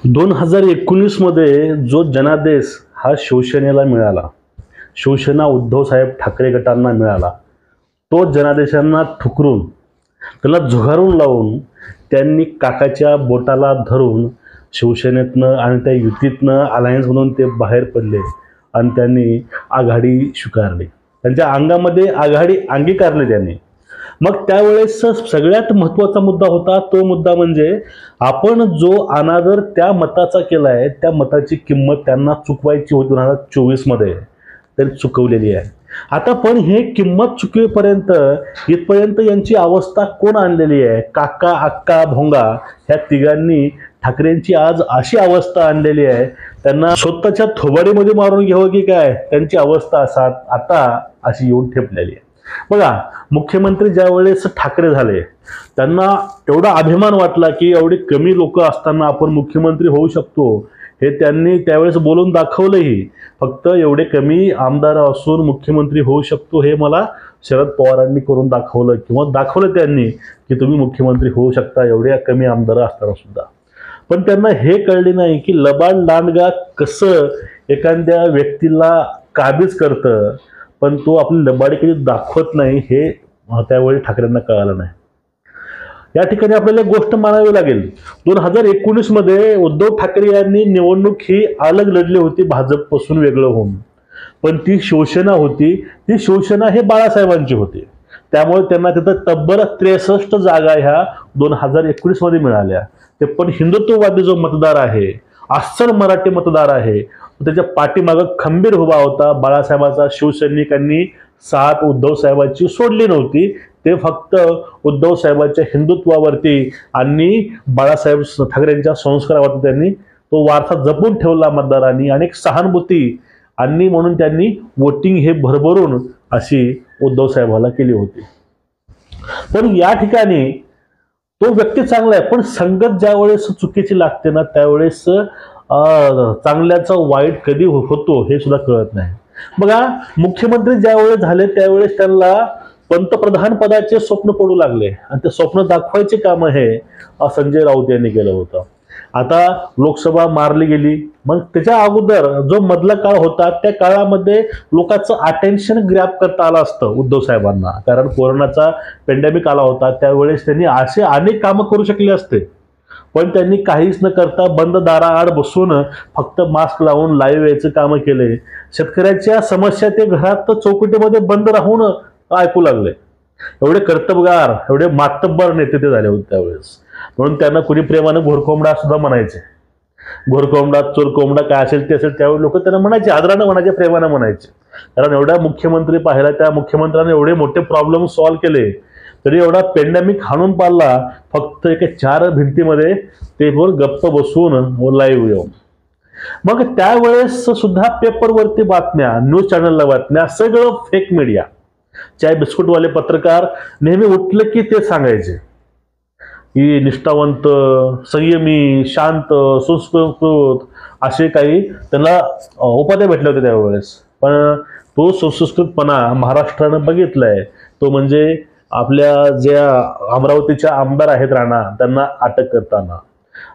2019 मध्ये जो जनादेश हा शिवसेनेला मिळाला, शिवसेना उद्धवसाहेब ठाकरे गटांना मिळाला, तो जनादेशांना ठुकरून त्याला झुगारून लावून त्यांनी काकाच्या बोटाला धरून शिवसेनेतनं आणि त्या युतीतनं अलायन्समधून ते बाहेर पडले आणि त्यांनी आघाडी स्वीकारली. त्यांच्या अंगामध्ये आघाडी अंगीकारली त्यांनी. मग त्यावेळेस सगळ्यात महत्त्वाचा मुद्दा होता, तो मुद्दा म्हणजे आपण जो अनादर त्या मताचा केला आहे, त्या मताची किंमत त्यांना चुकवायची होती 2024 मध्ये, तर चुकवलेली आहे. आता पण हे किंमत चुकवेपर्यंत इथपर्यंत यांची अवस्था कोण आणलेली आहे? काका, अक्का, भोंगा ह्या तिघांनी ठाकरेंची आज अशी अवस्था आणलेली आहे, त्यांना स्वतःच्या थोबाडीमध्ये मारून घ्यावं की काय, त्यांची अवस्था आता अशी येऊन ठेपलेली आहे. बघा, मुख्यमंत्री ज्या वेळेस ठाकरे झाले, त्यांना एवढा अभिमान वाटला की एवढी कमी लोक असताना आपण मुख्यमंत्री होऊ शकतो, हे त्यांनी त्यावेळेस बोलून दाखवलंही. फक्त एवढे कमी आमदार असून मुख्यमंत्री होऊ शकतो हे मला शरद पवारांनी करून दाखवलं, किंवा दाखवलं त्यांनी की तुम्ही मुख्यमंत्री होऊ शकता एवढ्या कमी आमदार असताना सुद्धा. पण त्यांना हे कळले नाही की लबाड लांडगा कसं एखाद्या व्यक्तीला काबीज करतं, पण तो आपली लबाडी कधी दाखवत नाही, हे त्यावेळी ठाकरेंना कळालं नाही. या ठिकाणी आपल्याला एक गोष्ट मानावी लागेल. 2019 मध्ये उद्धव ठाकरे यांनी निवडणूक ही अलग लढली होती भाजपपासून वेगळं होऊन, पण ती शिवसेना होती, ती शिवसेना हे बाळासाहेबांची होती. त्यामुळे त्यांना तिथं तब्बल 63 जागा ह्या 2019 मध्ये मिळाल्या. ते पण हिंदुत्ववादी जो मतदार आहे, अस्सल मराठी मतदार आहे, त्याच्या पाठीमागं खंबीर उभा होता. बाळासाहेबाचा शिवसैनिकांनी साथ उद्धव साहेबांची सोडली नव्हती. ते फक्त उद्धव साहेबांच्या हिंदुत्वावरती आणि बाळासाहेब ठाकरेंच्या संस्कारावरती त्यांनी तो वारसा जपून ठेवला मतदारांनी, आणि एक सहानुभूती आणि म्हणून त्यांनी वोटिंग हे भरभरून अशी उद्धव साहेबाला केली होती. पण या ठिकाणी तो व्यक्ती चांगला आहे, पण संगत ज्या वेळेस चुकीची लागते ना, त्यावेळेस चांगल्याचा वाईट कधी होतो हे सुद्धा कळत नाही. बघा, मुख्यमंत्री ज्यावेळेस झाले त्यावेळेस त्यांना पंतप्रधान पदाचे स्वप्न पडू लागले, आणि ते स्वप्न दाखवायचे काम हे संजय राऊत यांनी केलं होतं. आता लोकसभा मारली गेली, मग त्याच्या अगोदर जो मधला काळ होता त्या काळामध्ये लोकांचं अटेन्शन ग्रॅब करता आलं असतं उद्धव साहेबांना, कारण कोरोनाचा पेंडेमिक आला होता. त्यावेळेस त्यांनी असे अनेक कामं करू शकले असते, पण त्यांनी काहीच न करता बंद दाराआड बसून फक्त मास्क लावून लाईव्ह यायचं काम केले. शेतकऱ्याच्या समस्या ते घरात चौकटीमध्ये बंद राहून ऐकू लागले. एवढे कर्तबगार, एवढे मातब्बर नेते ते झाले होते त्यावेळेस. म्हणून त्यांना कुणी प्रेमानं घोरकोंबडा सुद्धा म्हणायचे. घोरकोंबडा, चोरकोंबडा काय असेल ते असेल, त्यावेळी लोक त्यांना म्हणायचे, आदरानं म्हणायचे, प्रेमानं म्हणायचे. कारण एवढा मुख्यमंत्री पाहिला, त्या मुख्यमंत्र्याने एवढे मोठे प्रॉब्लेम सॉल्व्ह केले, तरी एवढा पेंडेमिक हाणून पाडला फक्त एका 4 भिंतीमध्ये ते वर गप्प बसून लाईव्ह येऊन. मग त्यावेळेस सुद्धा पेपरवरती बातम्या, न्यूज चॅनलला बातम्या, सगळं फेक मीडिया. चाय बिस्कुटवाले पत्रकार नेहमी उठले की ते सांगायचे की निष्ठावंत, संयमी, शांत, सुसंस्कृत असे काही त्यांना उपाध्या भेटले होते त्यावेळेस. पण तो सुसंस्कृतपणा महाराष्ट्रानं बघितलाय, तो म्हणजे आपल्या ज्या अमरावतीच्या आमदार आहेत राणा, त्यांना अटक करताना,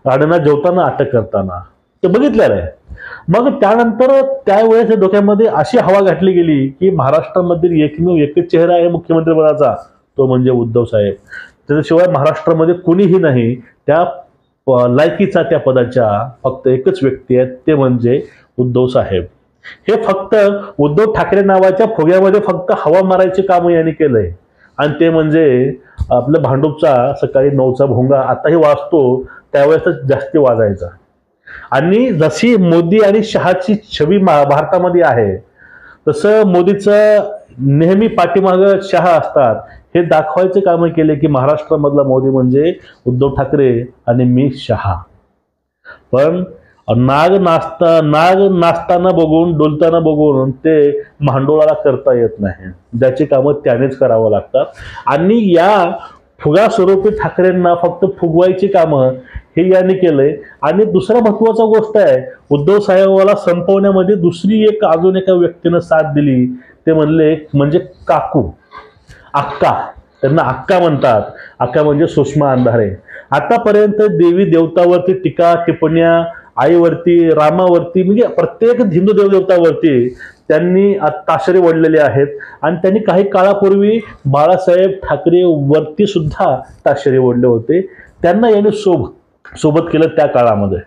राणांना जेवताना अटक करताना ते बघितलेलं आहे. मग त्यानंतर त्यावेळेस डोक्यामध्ये अशी हवा घातली गेली की महाराष्ट्रामधील एकमेव एकच चेहरा आहे मुख्यमंत्री पदाचा, तो म्हणजे उद्धव साहेब. त्याच्याशिवाय महाराष्ट्रामध्ये कुणीही नाही त्या लायकीचा, त्या पदाच्या फक्त एकच व्यक्ती आहे, ते म्हणजे उद्धव साहेब. हे फक्त उद्धव ठाकरे नावाच्या फुग्यामध्ये फक्त हवा मारायचे काम यांनी केलंय, आणि ते म्हणजे आपलं भांडूपचा सकाळी 9चा भोंगा आताही वाजतो, त्यावेळेस जास्ती वाजायचा. आणि जशी मोदी आणि शहाची छवी भारतामध्ये आहे, तसं मोदीचं नेहमी पाठीमागं शहा असतात, हे दाखवायचे काम केले की महाराष्ट्रामधला मोदी म्हणजे उद्धव ठाकरे आणि मी शहा. पण नाग नाचताना बघून, डोलताना बघून ते भांडोळाला करता येत नाही. ज्याची कामं त्यानेच करावं लागतात, आणि या फुगा स्वरूपी ठाकरेंना फक्त फुगवायची कामं हे यांनी केलंय. आणि दुसरा महत्वाचा गोष्ट आहे, उद्धव साहेबाला संपवण्यामध्ये दुसरी एक अजून एका व्यक्तीनं साथ दिली, ते म्हणले म्हणजे काकू, अक्का. त्यांना अक्का म्हणतात. अक्का म्हणजे सुषमा अंधारे. आतापर्यंत देवी देवतावरती टीका टिप्पण्या, आईवरती, रामावरती, म्हणजे प्रत्येक हिंदू देवदेवतावरती त्यांनी ताशेरे ओढलेले आहेत. आणि त्यांनी काही काळापूर्वी बाळासाहेब ठाकरे वरती सुद्धा ताशेरे ओढले होते. त्यांना यांनी सोबत केलं त्या काळामध्ये,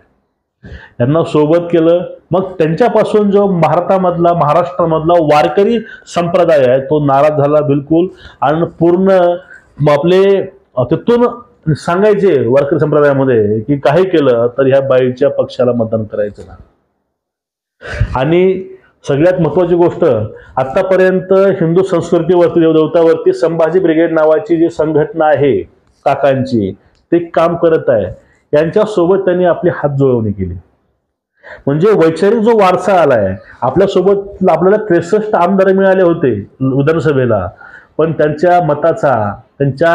यांना सोबत केलं. मग त्यांच्यापासून जो महाराष्ट्रामधला वारकरी संप्रदाय आहे तो नाराज झाला बिलकुल. आणि पूर्ण आपले तिथून सांगायचे वारकरी संप्रदायामध्ये की काही केलं तर ह्या बाईच्या पक्षाला मतदान करायचं ना. आणि सगळ्यात महत्वाची गोष्ट, आतापर्यंत हिंदू संस्कृतीवरती देवदेवतावरती संभाजी ब्रिगेड नावाची जी संघटना आहे काकांची, ते काम करत आहे. यांच्यासोबत त्यांनी आपली हात जुळवणी केली. म्हणजे वैचारिक जो वारसा आलाय आपल्यासोबत, आपल्याला 63 आमदार मिळाले होते विधानसभेला, पण त्यांच्या मताचा, त्यांच्या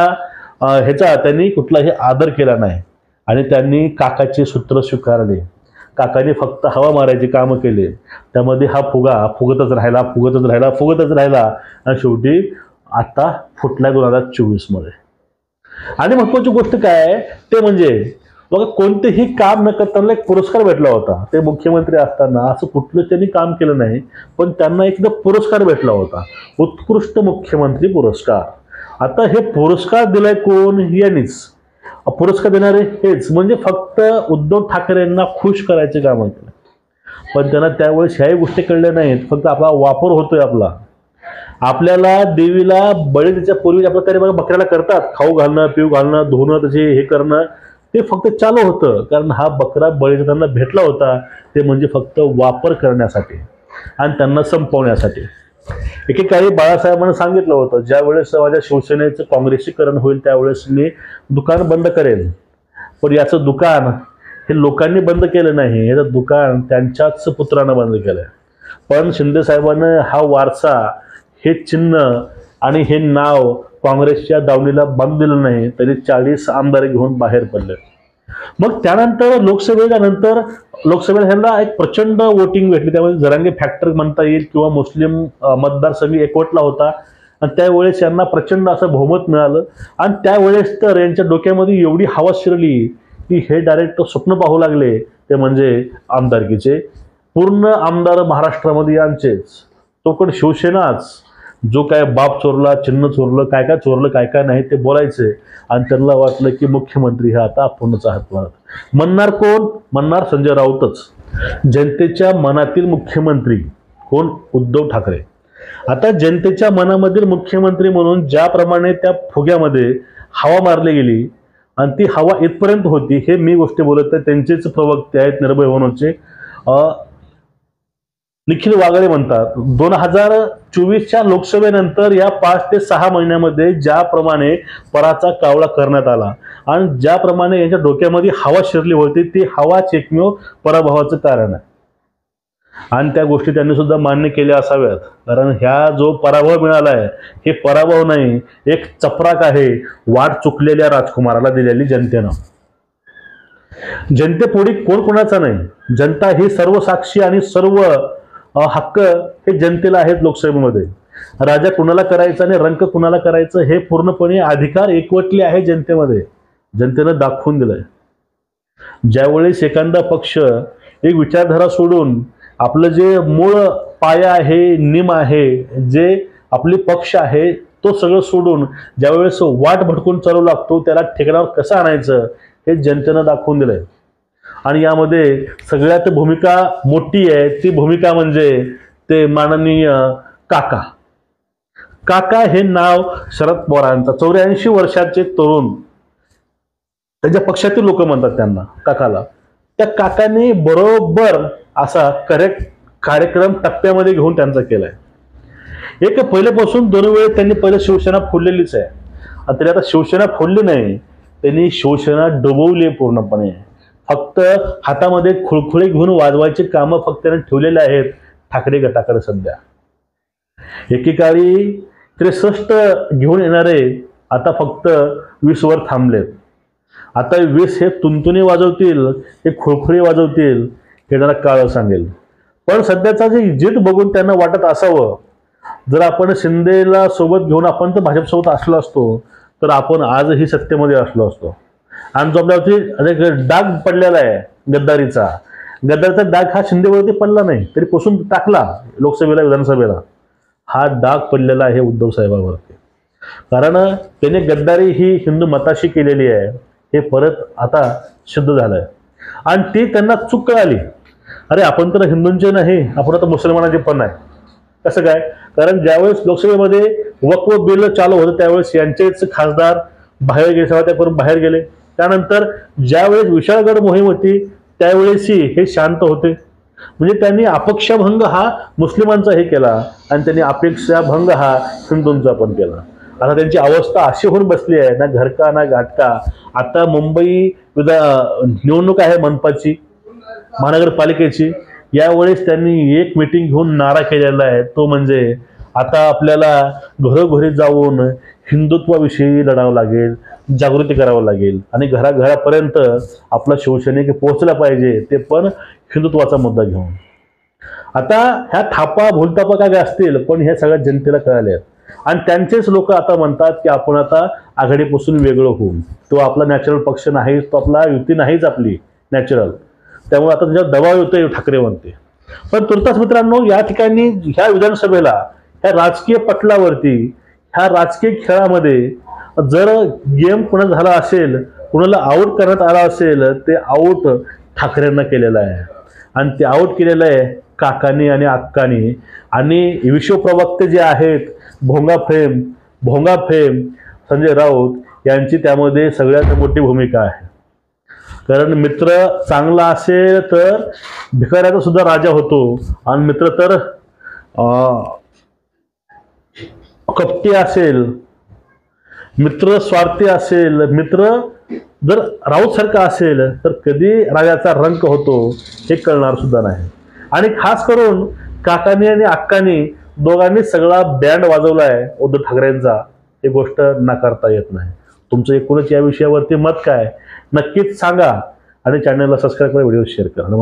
ह्याचा त्यांनी कुठलाही आदर केला नाही. आणि त्यांनी काकाचे सूत्र स्वीकारले. काकांनी फक्त हवा मारायचे कामं केले. त्यामध्ये हा फुगा फुगतच राहिला आणि शेवटी आता फुटला 2024 मध्ये. आणि महत्वाची गोष्ट काय आहे ते म्हणजे बघा, कोणतेही काम न करताना एक पुरस्कार भेटला होता. ते मुख्यमंत्री असताना असं कुठलं त्यांनी काम केलं नाही, पण त्यांना एकदा पुरस्कार भेटला होता, उत्कृष्ट मुख्यमंत्री पुरस्कार. आता हे पुरस्कार दिलाय कोण? यांनीच. पुरस्कार देणारे हेच, म्हणजे फक्त उद्धव ठाकरेंना खुश करायचे काम केलं. पण त्यांना त्यावेळेस ह्याही गोष्टी कळल्या नाहीत. फक्त आपला वापर होतोय आपल्याला देवीला बळी द्यायच्या पूर्वी आपल्या तरी बघा बकऱ्याला करतात, खाऊ घालणं, पिऊ घालणं, धुणं, त्याचे हे करणं, ते फक्त चालू होतं. कारण हा बकरा बळी त्यांना भेटला होता ते म्हणजे फक्त वापर करण्यासाठी आणि त्यांना संपवण्यासाठी. एकेकाळी बाळासाहेबांना सांगितलं होतं, ज्या वेळेस माझ्या शिवसेनेचं काँग्रेसीकरण होईल त्यावेळेस मी दुकान बंद करेल. पण याचं दुकान हे लोकांनी बंद केलं नाही, याचं दुकान त्यांच्याच पुत्रानं बंद केलंय. पण शिंदे साहेबांना हा वारसा, हे चिन्ह आणि हे नाव काँग्रेसच्या दावणीला बांधून दिलं नाही, तरी 40 आमदार घेऊन बाहेर पडले. मग त्यानंतर लोकसभेला ह्यांना एक प्रचंड वोटिंग भेटली. त्यामध्ये जरांगे फॅक्टर म्हणता येईल किंवा मुस्लिम मतदारसंघ एकवटला होता आणि त्यावेळेस यांना प्रचंड असं बहुमत मिळालं. आणि त्यावेळेस तर यांच्या डोक्यामध्ये एवढी हवा शिरली की हे डायरेक्ट स्वप्न पाहू लागले, ते म्हणजे आमदारकीचे. पूर्ण आमदार महाराष्ट्रामध्ये यांचेच. तो पण शिवसेनाच. जो काय बाप चोरला, चिन्ह चोरलं, काय काय चोरलं, काय काय नाही ते बोलायचे. आणि त्यांना वाटलं की मुख्यमंत्री हे आता आपणच आहात. म्हणणार कोण? म्हणणार संजय राऊतच. जनतेच्या मनातील मुख्यमंत्री कोण? उद्धव ठाकरे. आता जनतेच्या मनामधील मुख्यमंत्री म्हणून ज्याप्रमाणे त्या फुग्यामध्ये हवा मारली गेली आणि ती हवा इथपर्यंत होती, हे मी गोष्टी बोलत आहे. त्यांचेच प्रवक्ते आहेत निर्भय होण्याचे निखिल वागळे म्हणतात, 2024च्या लोकसभेनंतर या 5 ते 6 महिन्यामध्ये ज्याप्रमाणे पराचा कावळा करण्यात आला आणि ज्याप्रमाणे यांच्या डोक्यामध्ये हवा शिरली होती, ती हवाच एकमेव पराभवाचं कारण आहे. आणि त्या गोष्टी त्यांनी सुद्धा मान्य केल्या असाव्यात. कारण ह्या जो पराभव मिळाला आहे, हे पराभव नाही, एक चपराक आहे वाट चुकलेल्या राजकुमाराला दिलेली जनतेनं. जनतेपुढे कोण कोणाचा नाही. जनता ही सर्वसाक्षी आणि सर्व हक्क हे जनतेला आहेत. लोकसभेमध्ये राजा कुणाला करायचं आणि रंक कुणाला करायचं हे पूर्णपणे अधिकार एकवटले आहे जनतेमध्ये. जनतेनं दाखवून दिलंय. ज्यावेळेस एखादा पक्ष एक विचारधारा सोडून आपलं जे मूळ पाया आहे, निम आहे, जे आपले पक्ष आहे, तो सगळं सोडून ज्यावेळेस वाट भटकून चालू लागतो, त्याला ठिकाणावर कसं आणायचं हे जनतेनं दाखवून दिलंय. आणि यामध्ये सगळ्यात भूमिका मोठी आहे ती भूमिका म्हणजे ते माननीय काका हे नाव शरद पवारांचा. 84 वर्षाचे तरुण, त्यांच्या पक्षातील लोक म्हणतात त्यांना काकाला. त्या काकांनी बरोबर असा करेक्ट कार्यक्रम टप्प्यामध्ये घेऊन त्यांचा केलाय. एक पहिल्यापासून 2 वेळेस त्यांनी पहिलं शिवसेना फोडलेलीच आहे. आणि तरी आता शिवसेना फोडली नाही, त्यांनी शिवसेना डुबवली पूर्णपणे. फक्त हातामध्ये खुळखुळे घेऊन वाजवायचे कामं फक्त त्यांनी ठेवलेले आहेत ठाकरे गटाकडे सध्या. एकेकाळी 63 घेऊन येणारे आता फक्त 20 वर थांबलेत. आता 20 हे तुणतुणे वाजवतील, हे खुळखुळे वाजवतील, हे जरा काळ सांगेल. पण सध्याचा जे जिद बघून त्यांना वाटत असावं, जर आपण शिंदेला सोबत घेऊन आपण तर भाजपसोबत असलो असतो तर आपण आजही सत्तेमध्ये असलो असतो. आणि जो आपल्यावरती डाग पडलेला आहे गद्दारीचा डाग हा शिंदेवरती पडला नाही, तरी पुसून टाकला लोकसभेला विधानसभेला. हा डाग पडलेला आहे उद्धव साहेबांवरती, कारण त्याने गद्दारी ही हिंदू मताशी केलेली आहे हे परत आता सिद्ध झालंय. आणि ती त्यांना चूक कळाली, अरे आपण तर हिंदूंचे नाही, आपण आता मुसलमानांचे पण नाही. कसं काय? कारण ज्यावेळेस लोकसभेमध्ये वक्फ बिल चालू होतं त्यावेळेस यांचेच खासदार बाहेर गेले, सभा करून बाहेर गेले. त्यानंतर ज्यावेळेस विशाळगड मोहीम होती त्यावेळेसही हे शांत होते. म्हणजे त्यांनी अपेक्षाभंग हा मुस्लिमांचा हे केला आणि त्यांनी अपेक्षाभंग हा हिंदूंचा पण केला. आता त्यांची अवस्था अशी होऊन बसली आहे, ना घरका ना घाटका. आता मुंबई निवडणूक आहे मनपाची, महानगरपालिकेची. यावेळेस त्यांनी एक मीटिंग घेऊन नारा केलेला आहे, तो म्हणजे आता आपल्याला घरोघरी जाऊन हिंदुत्वाविषयी लढावं लागेल, जागृती करावं लागेल आणि घराघरापर्यंत आपला शिवसैनिक पोहोचला पाहिजे, ते पण हिंदुत्वाचा मुद्दा घेऊन. आता ह्या थापा भूलतापा काय असतील पण ह्या सगळ्या जनतेला कळाले आहेत. आणि त्यांचेच लोक आता म्हणतात की आपण आता आघाडीपासून वेगळं होऊ, तो आपला नॅचरल पक्ष नाही, तो आपला युती नाहीच आपली नॅचरल. त्यामुळे आता त्याच्यावर दबाव येतोय ठाकरेवरती. पण तुर्तास मित्रांनो, या ठिकाणी ह्या विधानसभेला ह्या राजकीय पटलावरती ह्या राजकीय खेळामध्ये जर गेम कुणा झाला असेल, कुणाला आऊट करण्यात आला असेल, ते आऊट ठाकरेंना केलेलं आहे. आणि ते आऊट केलेलं आहे काकांनी आणि अक्कांनी. आणि विश्वप्रवक्ते जे आहेत भोंगा फेम संजय राऊत यांची त्यामध्ये सगळ्यात मोठी भूमिका आहे. कारण मित्र चांगला असेल तर भिकाऱ्याचा सुद्धा राजा होतो, आणि मित्र तर कपटी असेल, मित्र स्वार्थी असेल, मित्र जर राऊत सारखा असेल तर कधी राजाचा रंक होतो हे कळणार सुद्धा नाही. आणि खास करून काकांनी आणि अक्कांनी दोघांनी सगळा बँड वाजवलाय उद्धव ठाकरेंचा, ही गोष्ट नाकारता येत नाही. तुमचं एकूणच या विषयावरती मत काय नक्कीच सांगा आणि चॅनलला सबस्क्राईब करा, व्हिडिओ शेअर करा.